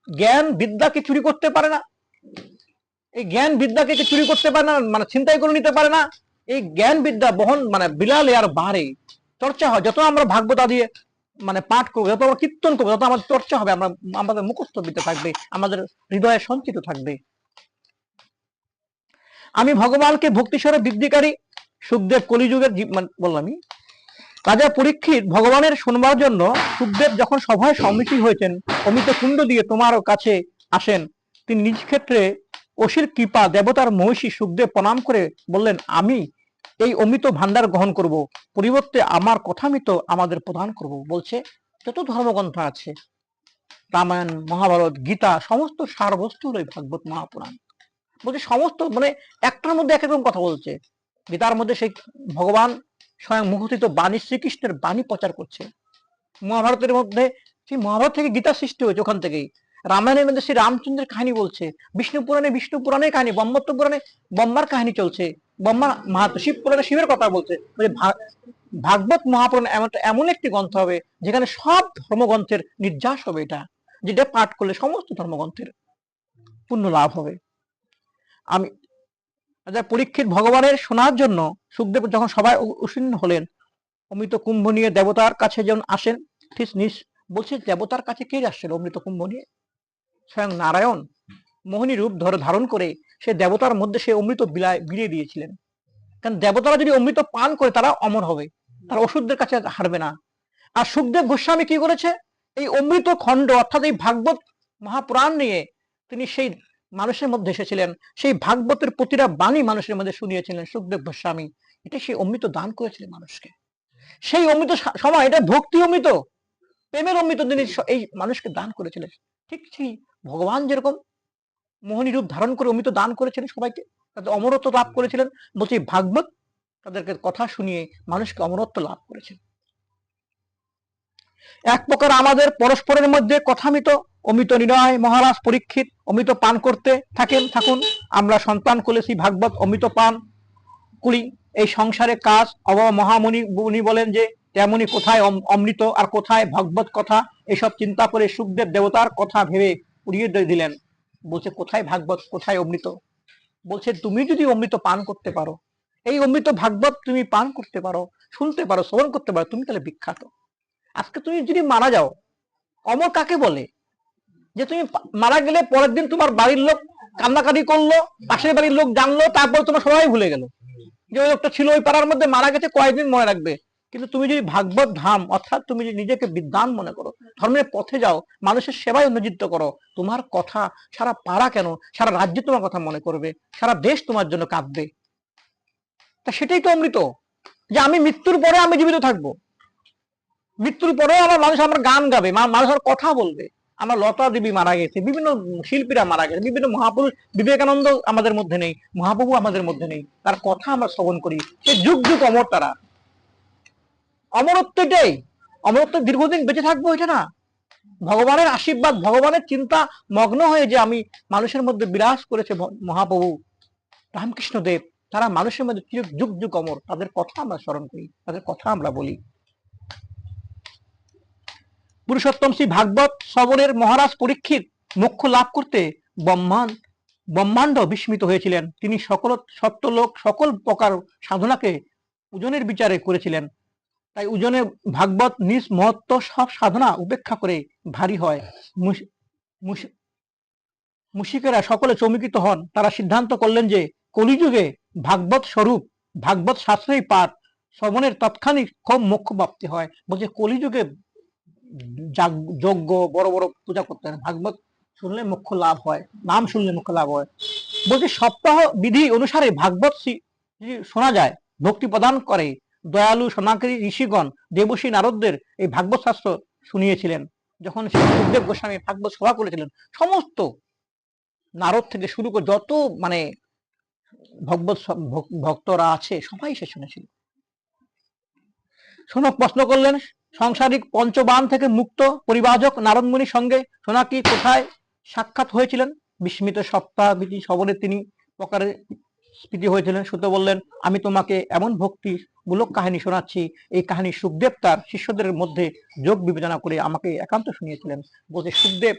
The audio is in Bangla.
জ্ঞান বিদ্যাকে চুরি করতে পারে না, এই জ্ঞান বিদ্যাকে চুরি করতে পারে না, মানে ছিনতাই করে নিতে পারে না। এই জ্ঞান বিদ্যা বহন মানে বিলালে আর বাড়ে, চর্চা হয়। যত আমরা ভাগবত দিয়ে মানে পাঠ করবো, যত আমরা কীর্তন করবো, যত আমাদের চর্চা হবে, আমরা আমাদের মুখস্থ বিদ্যা থাকবে, আমাদের হৃদয়ে সঞ্চিত থাকবে। আমি ভগবানকে ভক্তিস্বরে বৃদ্ধিকারী সুখদেব কলিযুগের বললামই। রাজা পরীক্ষিত ভগবানের শুনবার জন্য সুখদেব যখন সভায় সম্মুখী হয়েছেন, অমিত কুণ্ড দিয়ে তোমার কাছে আসেন। তিনি নিজ ক্ষেত্রে অসির কৃপা দেবতার মহিষী সুখদেব প্রণাম করে বললেন, আমি এই অমিত ভান্ডার গ্রহণ করব, পরিবর্তে আমার কথামিত আমাদের প্রদান করব। বলছে যত ধর্মগ্রন্থ আছে, রামায়ণ, মহাভারত, গীতা, সমস্ত সারবস্তু হলো ভাগবত মহাপুরাণ। বলছে সমস্ত মানে একটার মধ্যে এক রকম কথা বলছে। গীতার মধ্যে সেই ভগবান স্বয়ং মুখোচিত বাণী, শ্রীকৃষ্ণের বাণী প্রচার করছে। মহাভারতের মধ্যে সেই মহাভারত থেকে গীতা সৃষ্টি হয়েছে, ওখান থেকেই। রামায়ণের মধ্যে শ্রী রামচন্দ্রের কাহিনী বলছে, বিষ্ণু পুরাণের কাহিনী, ব্রহ্মত্ব পুরাণে ব্রহ্মার কাহিনী চলছে, ব্রহ্মা মাহাত্ম, শিব পুরাণে শিবের কথা বলছে। ভাগবত মহাপুরাণ এমন একটি গ্রন্থ হবে যেখানে সব ধর্মগ্রন্থের নির্যাস হবে, এটা যেটা পাঠ করলে সমস্ত ধর্মগ্রন্থের পুণ্য লাভ হবে। আমি পরীক্ষিত ভগবানের শোনার জন্য সুখদেব যখন সবাই উৎসীর্ণ হলেন, অমৃত কুম্ভ নিয়ে দেবতার কাছে যখন আসেন, ঠিক বলছে দেবতার কাছে কে আসছিল অমৃত কুম্ভ নিয়ে? স্বয়ং নারায়ণ মোহিনী রূপ ধারণ করে সে দেবতার মধ্যে সে অমৃত বিলিয়ে দিয়েছিলেন। কারণ দেবতারা যদি অমৃত পান করে তারা অমর হবে, তারা অসুরদের কাছে হারবে না। আর সুখদেব গোস্বামী কি করেছে, এই অমৃত খণ্ড অর্থাৎ এই ভাগবত মহাপুরাণ নিয়ে তিনি সেই মানুষের মধ্যে এসেছিলেন, সেই ভাগবতের প্রতিটা বাণী মানুষের মধ্যে শুনিয়েছিলেন সুখদেব গোস্বামী। এটা সেই অমৃত দান করেছিলেন মানুষকে। সেই অমৃত সময় এটা ভক্তি অমৃত, প্রেমের অমৃত তিনি এই মানুষকে দান করেছিলেন। ঠিক সেই ভগবান যেরকম মোহিনী রূপ ধারণ করে অমৃত দান করেছিলেন সবাইকে, তাদের অমরত্ব লাভ করেছিলেন। বলছি ভাগবত তাদেরকে কথা শুনিয়ে মানুষকে অমরত্ব লাভ করেছেন। এক প্রকার আমাদের পরস্পরের মধ্যে কথামিত অমিত নিরয় মহারাজ পরীক্ষিত অমিত পান করতে থাকুন। আমরা সন্তান করেছি ভাগবত অমিত পান করি। এই সংসারে কাজ মহামুনি বলেন যে তেমনি কোথায় অমৃত আর কোথায় ভগবত কথা, এসব চিন্তা করে সুখদেব দেবতার কথা ভেবে উড়িয়ে দিলেন। বলছে কোথায় ভাগবত, কোথায় অমৃত? বলছে তুমি যদি অমৃত পান করতে পারো, এই অমৃত ভাগবত তুমি পান করতে পারো, শুনতে পারো, শ্রবণ করতে পারো, তুমি তাহলে বিখ্যাত। আজকে তুমি যদি মারা যাও, অমর কাকে বলে? যে তুমি মারা গেলে পরের দিন তোমার বাড়ির লোক কান্নাকাটি করলো, পাশের বাড়ির লোক জানলো, তারপর তোমার সবাই ভুলে গেল যে ওই লোকটা ছিল ওই পাড়ার মধ্যে, মারা গেছে, কয়েকদিন মনে রাখবে। কিন্তু তুমি যদি ভাগবত ধাম অর্থাৎ তুমি যদি নিজেকে বিদ্বান মনে করো, ধর্মের পথে যাও, মানুষের সেবায় নিয়োজিত করো, তোমার কথা সারা পাড়া কেন সারা রাজ্য তোমার কথা মনে করবে, সারা দেশ তোমার জন্য কাঁদবে। তা সেটাই তো অমৃত, যে আমি মৃত্যুর পরে আমি জীবিত থাকবো, মৃত্যুর পরেও আমার মানুষ আমার গান গাবে, মানুষ আমার কথা বলবে। আমরা লতা দেবী মারা গেছে, বিভিন্ন শিল্পীরা মারা গেছে, বিভিন্ন মহাপুরুষ, বিবেকানন্দ আমাদের মধ্যে নেই, মহাপ্রভু আমাদের মধ্যে নেই, তার কথা আমরা শ্রবণ করি, সে যুগ যুগ অমর। তারা অমরত্ব, এটাই অমরত্ব, দীর্ঘদিন বেঁচে থাকবো, এটা না ভগবানের আশীর্বাদ, ভগবানের চিন্তা মগ্ন হয়ে যে আমি মানুষের মধ্যে বিরাজ করেছে মহাপ্রভু রামকৃষ্ণ দেব, তারা মানুষের মধ্যে যুগ যুগ অমর, তাদের কথা আমরা স্মরণ করি, তাদের কথা আমরা বলি। পুরুষোত্তম শ্রী ভাগবত শ্রবণের মহারাজ পরীক্ষিত মোক্ষ লাভ করতে ব্রহ্মাণ্ড বিস্মিত হয়েছিলেন। তিনি সত্যলোক সকল প্রকার সাধনাকে ওজনের বিচারে করেছিলেন। তাই ওজনে ভাগবত নিজ মহত্ব সব সাধনা উপেক্ষা করে ভারী হয়। মুশিকেরা সকলে চমকিত হন। তারা সিদ্ধান্ত করলেন যে কলিযুগে ভাগবত স্বরূপ ভাগবত শাস্ত্রেই পাঠ শ্রবণের তৎক্ষণিক খুব মোক্ষ প্রাপ্তি হয়। বলছে কলিযুগে যজ্ঞ বড় বড় পূজা করতে হয়, ভাগবত শুনলে মোক্ষ লাভ হয়, নাম শুনলে মোক্ষ লাভ হয়। বলছে সপ্তাহ বিধি অনুসারে ভাগবত শোনা যায়, ভক্তি প্রদান করে। দয়ালু সনাতনী ঋষিগণ দেবশ্রী নারদদের এই ভাগবত শাস্ত্র শুনিয়েছিলেন। যখন সুখদেব গোস্বামী ভাগবত সভা করেছিলেন, সমস্ত নারদ থেকে শুরু করে যত মানে ভগবত ভক্তরা আছে সবাই সে শুনেছিল। শোনক প্রশ্ন করলেন, সাংসারিক পঞ্চবান থেকে মুক্ত পরিবাজক নারদমুনির সঙ্গে সোনাকি কোথায় সাক্ষাৎ হয়েছিলেন? বিস্মিত সপ্তাহবিধি শ্রবণে তিনি প্রকারে স্ফীতি হয়েছিলেন। সুত বললেন, আমি তোমাকে এমন ভক্তি মূলক কাহিনী শোনাচ্ছি, এই কাহিনী সুখদেব তার শিষ্যদের মধ্যে যোগ বিবেচনা করে আমাকে একান্ত শুনিয়েছিলেন। বলছে সুখদেব